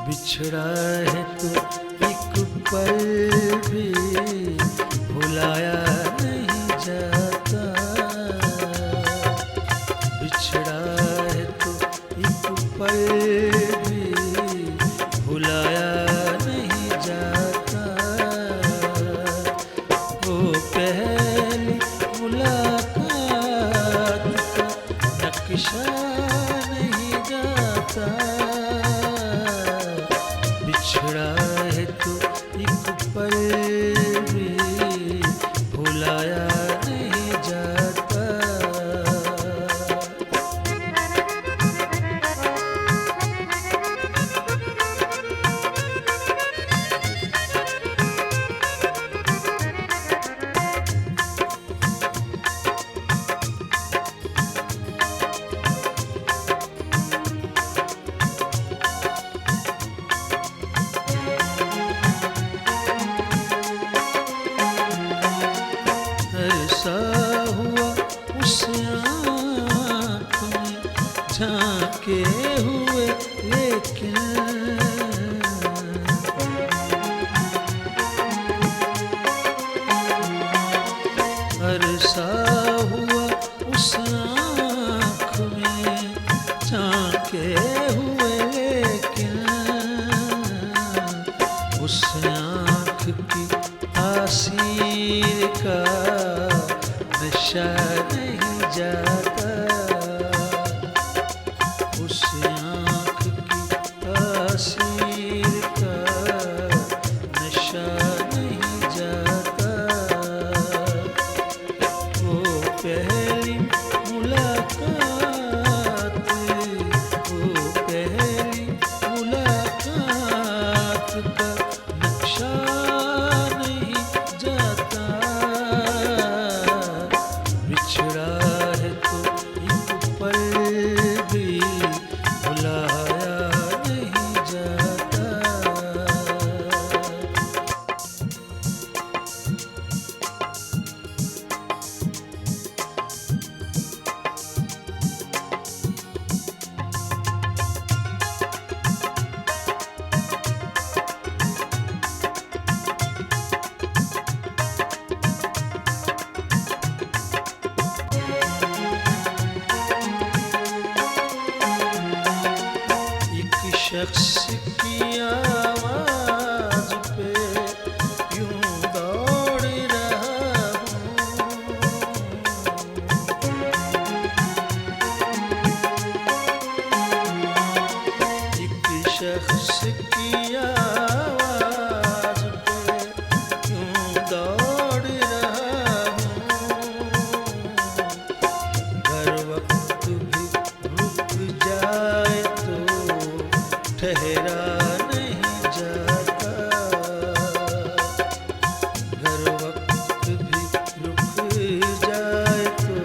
बिछड़ा है तो एक पल भी भुलाया नहीं जाता। बिछड़ा है तो एक पल भी भुलाया नहीं जाता। वो पहली मुलाकात का नक्शा नहीं जाता। बिछड़ा है तो एक पल भी भुलाया नहीं जाता। ऐसा हुआ उस आँख में झांके हुए, लेकिन ऐसा हुआ उस आँख में झांके हुए, लेकिन उस आँख की तासीर का नशा नहीं जाता। उस आँख की तासीर का नशा नहीं जाता। वो पहली मुलाकात, वो पहली मुलाकात का नक्शा नहीं जाता। बिछड़ा है तो एक पल भी भुलाया नहीं जाता। एक शख्स की आवाज पे यूं दौड़ रहा हूँ। एक शख्स की आवाज पे यूं दौड़ रहा हूँ। हर वक्त भी रुक जाए तो ठहरा नहीं जाता। हर वक्त भी रुक जाए तो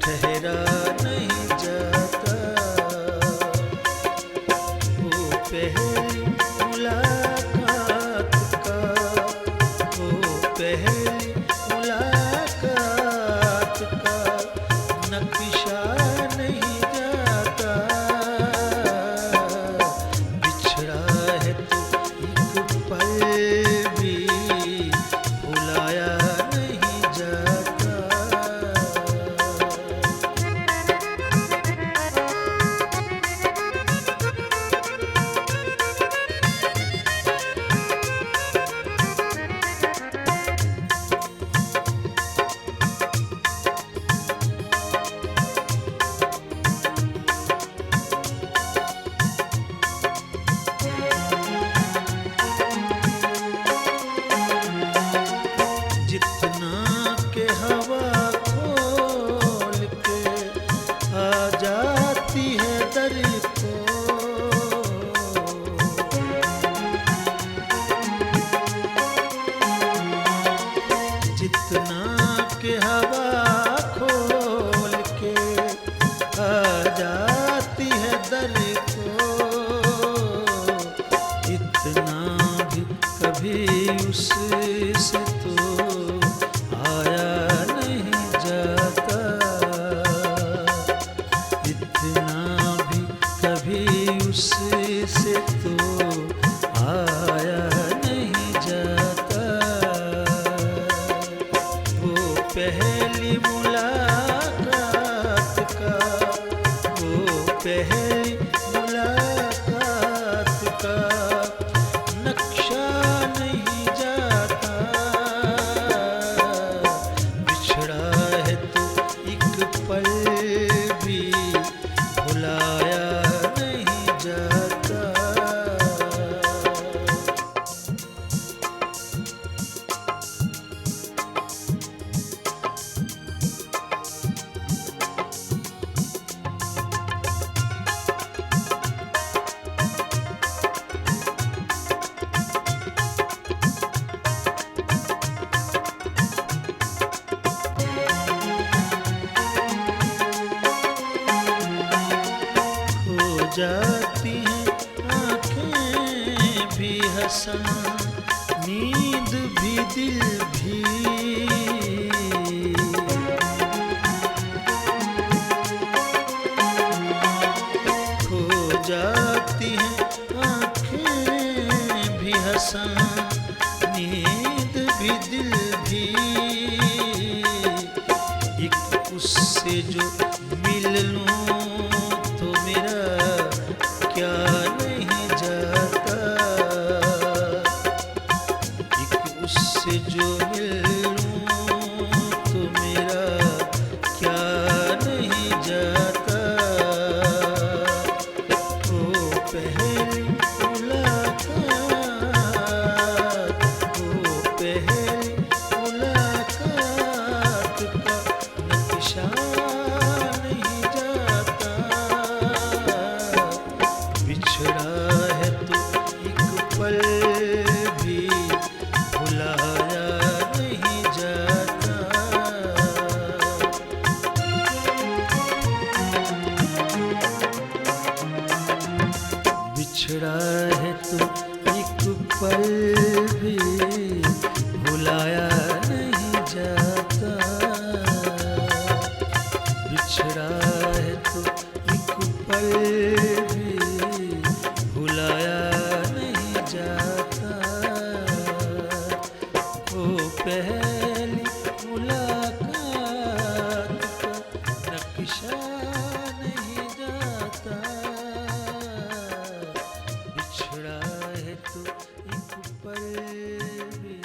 ठहरा नहीं जाता। वो पहली मुलाकात का, वो पहली मुलाकात का नक्शा नहीं जाता। बिछड़ा है तो एक पल भी भुलाया नहीं जाता। उससे तो आया नहीं जाता, इतना भी कभी उससे तो आया नहीं जाता। वो पहली मुलाकात का, वो पहली मुलाकात का नक्शा नहीं जाता। बिछड़ा है तो एक पल भी भुलाया नहीं जाता। खो जाती हैं आँखें भी हसन, नींद भी दिल भी। खो जाती हैं आँखें भी हसन, नींद भी दिल भी। एक उससे जो मिल लूं तो मेरा क्या नहीं जाता, एक उससे जो मिल लूं तो मेरा क्या नहीं जाता। वो पहली मुलाकात, वो पहली मुलाकात का नक्शा नहीं जाता। बिछड़ा है तो एक पल भी भुलाया नहीं जाता। बिछड़ा है तो एक पल भी भुलाया नहीं जाता। बिछड़ा है तो एक पल भी भुलाया नहीं जाता। वो पहली मुलाकात का नक्शा नहीं जाता। बिछड़ा है तो एक पल भी